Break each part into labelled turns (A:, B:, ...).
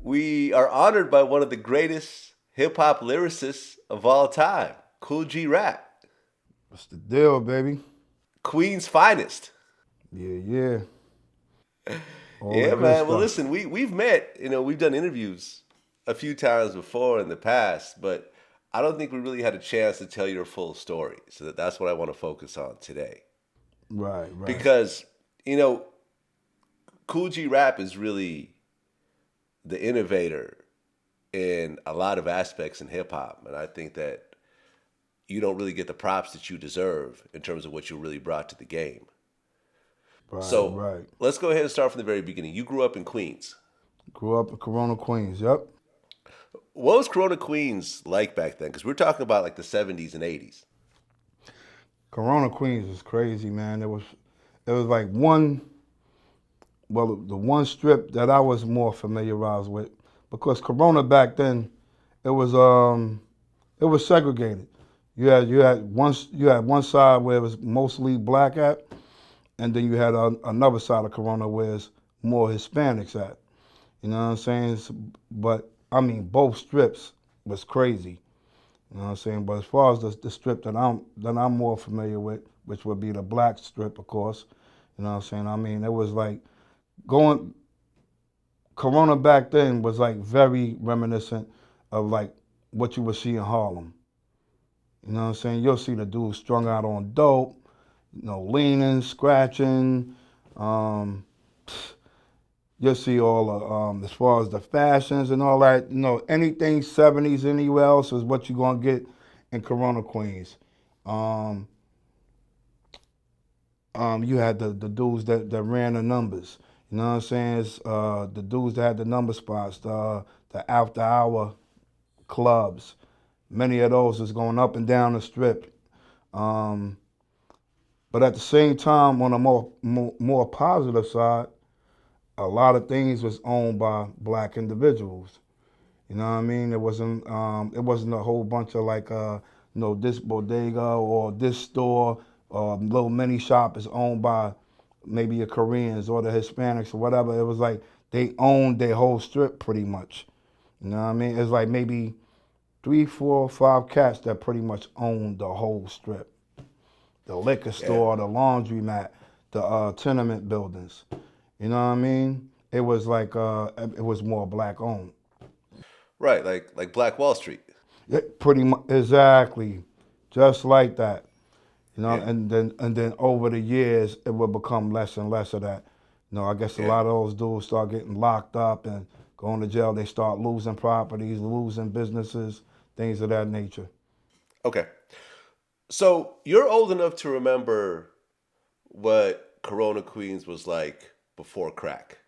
A: we are honored by one of the greatest hip hop lyricists of all time, Kool G Rap,
B: What's the deal, baby?
A: Queen's finest.
B: Yeah, yeah. All the
A: Yeah,
B: good
A: man. Well,
B: stuff.
A: listen, we've met. We've done interviews a few times before in the past, but I don't think we really had a chance to tell your full story. So that's what I want to focus on today,
B: Right, right.
A: because you know, Kool G Rap is really the innovator in a lot of aspects in hip hop, and I think that you don't really get the props that you deserve in terms of what you really brought to the game.
B: Right,
A: So
B: right.
A: let's go ahead and start from the very beginning. You grew up in Queens.
B: Grew up in Corona, Queens. Yep.
A: What was Corona Queens like back then? Because we're talking about like the 70s and 80s.
B: Corona, Queens is crazy, man. It was like the one strip that I was more familiarized with because Corona back then it was um it was segregated. You had one side where it was mostly black at, and then you had another side of Corona where it's more Hispanics at. You know what I'm saying? But I mean, both strips was crazy. You know what I'm saying? But as far as the strip that I'm more familiar with, which would be the black strip, of course. You know what I'm saying? I mean, it was like going Corona back then was like very reminiscent of like what you would see in Harlem. You know what I'm saying? You'll see the dudes strung out on dope, leaning, scratching. Um, you'll see all the as far as the fashions and all that. Anything '70s anywhere else is what you're gonna get in Corona Queens. Um, you had the dudes that ran the numbers. You know what I'm saying? The dudes that had the number spots, the after hour clubs. Many of those is going up and down the strip. Um, but at the same time, on a more positive side, a lot of things was owned by black individuals. You know what I mean? It wasn't a whole bunch of like this bodega or this store or little mini shop is owned by maybe the Koreans or the Hispanics or whatever. It was like they owned their whole strip pretty much. You know what I mean? It's like maybe three, four, five cats that pretty much owned the whole strip. The liquor
A: Yeah,
B: store, the laundromat, the tenement buildings. You know what I mean? It was more black owned.
A: right. Like Black Wall Street.
B: Yeah, pretty much exactly, just like that.
A: Yeah,
B: And then over the years, it will become less and less of that. I guess a
A: yeah.
B: lot of those dudes start getting locked up and going to jail. They start losing properties, losing businesses, things of that nature.
A: Okay. So you're old enough to remember what Corona Queens was like before crack.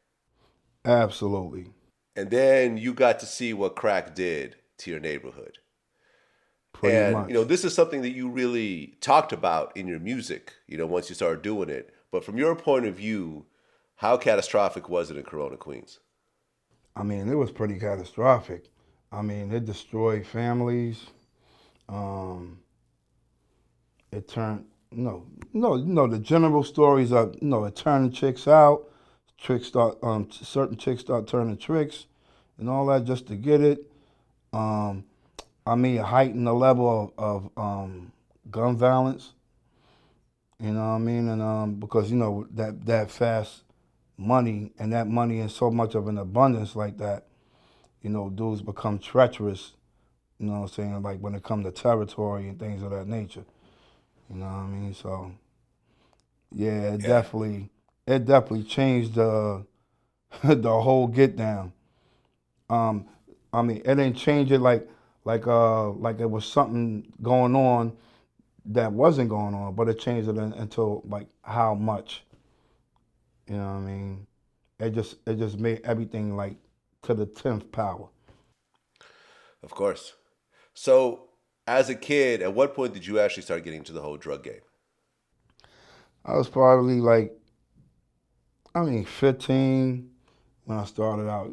B: Absolutely,
A: And then you got to see what crack did to your neighborhood.
B: pretty
A: And
B: much.
A: this is something that you really talked about in your music, once you started doing it. But from your point of view, how catastrophic was it in Corona, Queens?
B: I mean, it was pretty catastrophic. I mean, it destroyed families. Um, it turned the general stories of it turning chicks out. Certain chicks start turning tricks and all that just to get it. Um, I mean, it heightened the level of gun violence. You know what I mean? And because that fast money and that money in so much of an abundance like that, dudes become treacherous. You know what I'm saying? Like when it comes to territory and things of that nature. You know what I mean? So yeah, it
A: Yeah,
B: definitely it definitely changed the the whole get down. Um, I mean, it didn't change it like it was something going on that wasn't going on, but it changed it until like how much. You know what I mean? It just made everything like to the 10th power.
A: of course. So, as a kid, at what point did you actually start getting into the whole drug game?
B: I was probably like, I mean, 15 when I started out.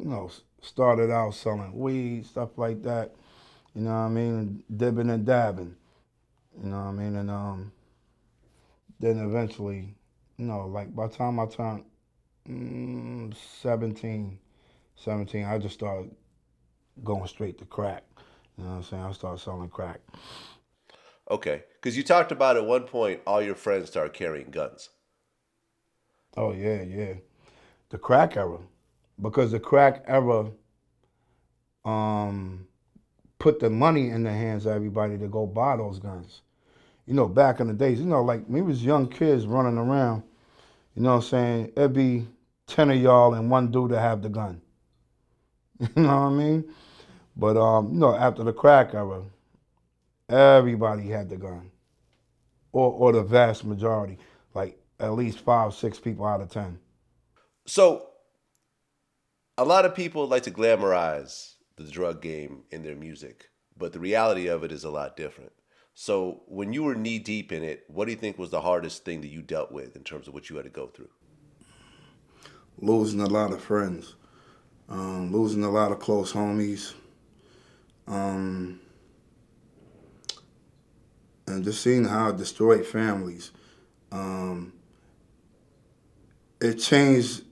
B: Started out selling weed, stuff like that. You know what I mean? And dibbing and dabbing. You know what I mean? And then eventually, like by the time I turned 17, 17, I just started going straight to crack. You know what I'm saying? I started selling crack.
A: Okay, because you talked about at one point all your friends started carrying guns.
B: Oh yeah, yeah. The crack era, because the crack era um, put the money in the hands of everybody to go buy those guns. You know, back in the days, you know, like we was young kids running around. You know what I'm saying? It'd be 10 of y'all and one dude to have the gun. You know what I mean? But you know, after the crack era, everybody had the gun, or the vast majority, like at least 5, 6 people out of 10.
A: So a lot of people like to glamorize the drug game in their music, but the reality of it is a lot different. So when you were knee deep in it, what do you think was the hardest thing that you dealt with in terms of what you had to go through?
B: Losing a lot of friends, losing a lot of close homies, um, and just seeing how it destroyed families. Um, it changed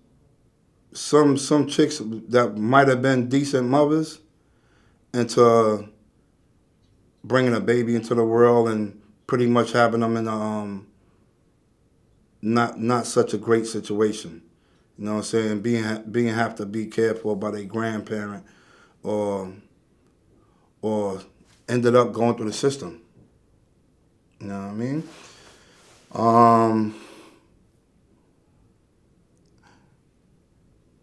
B: some chicks that might have been decent mothers into bringing a baby into the world and pretty much having them in a not such a great situation. You know what I'm saying? Being have to be careful about a grandparent or or ended up going through the system. You know what I mean? Um,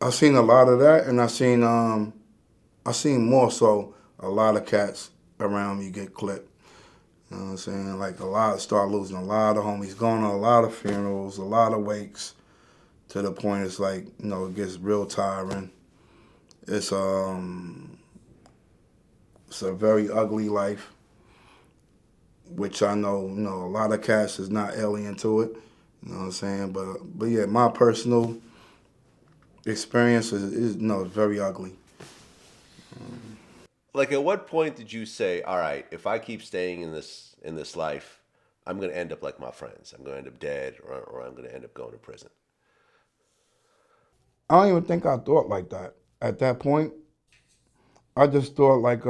B: I seen a lot of that, and I seen more so a lot of cats around me get clipped. You know what I'm saying? Like a lot start losing a lot of homies, going to a lot of funerals, a lot of wakes, to the point it's like, you know, it gets real tiring. It's um it's a very ugly life, which I know, you know, a lot of cats is not alien to it. You know what I'm saying? But yeah, my personal experience is you know, very ugly.
A: Like at what point did you say, "All right, if I keep staying in this life, I'm going to end up like my friends. I'm going to end up dead or I'm going to end up going to prison."
B: I don't even think I thought like that. At that point, I just thought like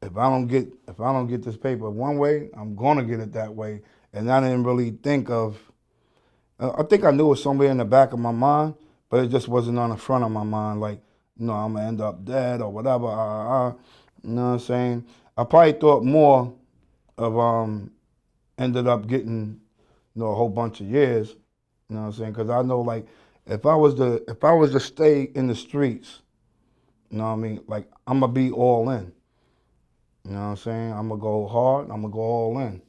B: if I don't get this paper one way, I'm gonna get it that way. And I didn't really think of. I think I knew it was somewhere in the back of my mind, but it just wasn't on the front of my mind. Like, you know, I'm gonna end up dead or whatever. You know what I'm saying? I probably thought more of ended up getting, you know, a whole bunch of years. You know what I'm saying? Because I know like if I was to stay in the streets, you know what I mean? Like I'm gonna be all in. You know what I'm saying? I'm gonna go hard. I'm gonna go all in.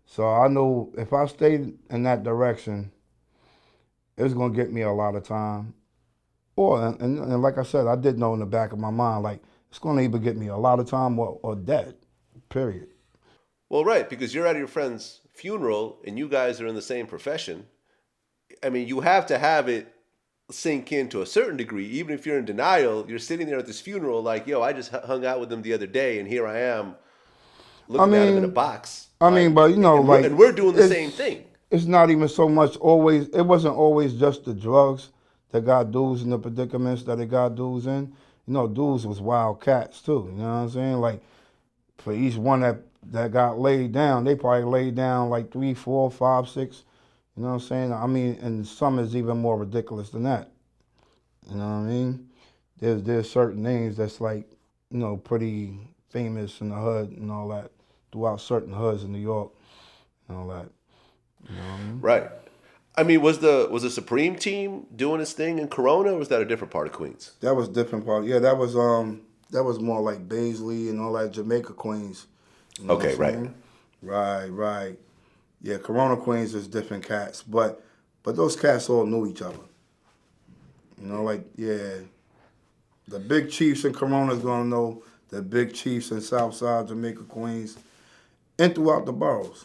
B: So I know if I stayed in that direction, it's gonna get me a lot of time. Or and like I said, I did know in the back of my mind, like it's gonna either get me a lot of time or dead. Period.
A: Well, right, because you're at your friend's funeral and you guys are in the same profession. I mean, you have to have it sink in to a certain degree. Even if you're in denial, you're sitting there at this funeral like, yo, I just hung out with them the other day and here I am
B: I
A: looking at him in a
B: mean,
A: box.
B: but
A: Like,
B: you know,
A: and
B: like
A: we're doing the same
B: it's
A: thing.
B: it's not even so much always. It wasn't always just the drugs that got dudes in the predicaments that it got dudes in. You know, dudes was wild cats too. You know what I'm saying? Like for each one that got laid down, they probably laid down like 3, 4, 5, 6. You know what I'm saying? I mean, and some is even more ridiculous than that. You know what I mean? There's certain names that's like, you know, pretty famous in the hood and all that throughout certain hoods in New York and all that. You know what I mean?
A: Right. I mean, was the Supreme team doing its thing in Corona or was that a different part of Queens?
B: That was different part. Yeah, that was more like Baisley and all that Jamaica Queens. You know what I'm
A: Okay, right.
B: saying? Right, right. Yeah, Corona Queens is different cats, but those cats all knew each other. You know, like yeah, the big chiefs in Corona's gonna know the big chiefs in Southside Jamaica Queens and throughout the boroughs.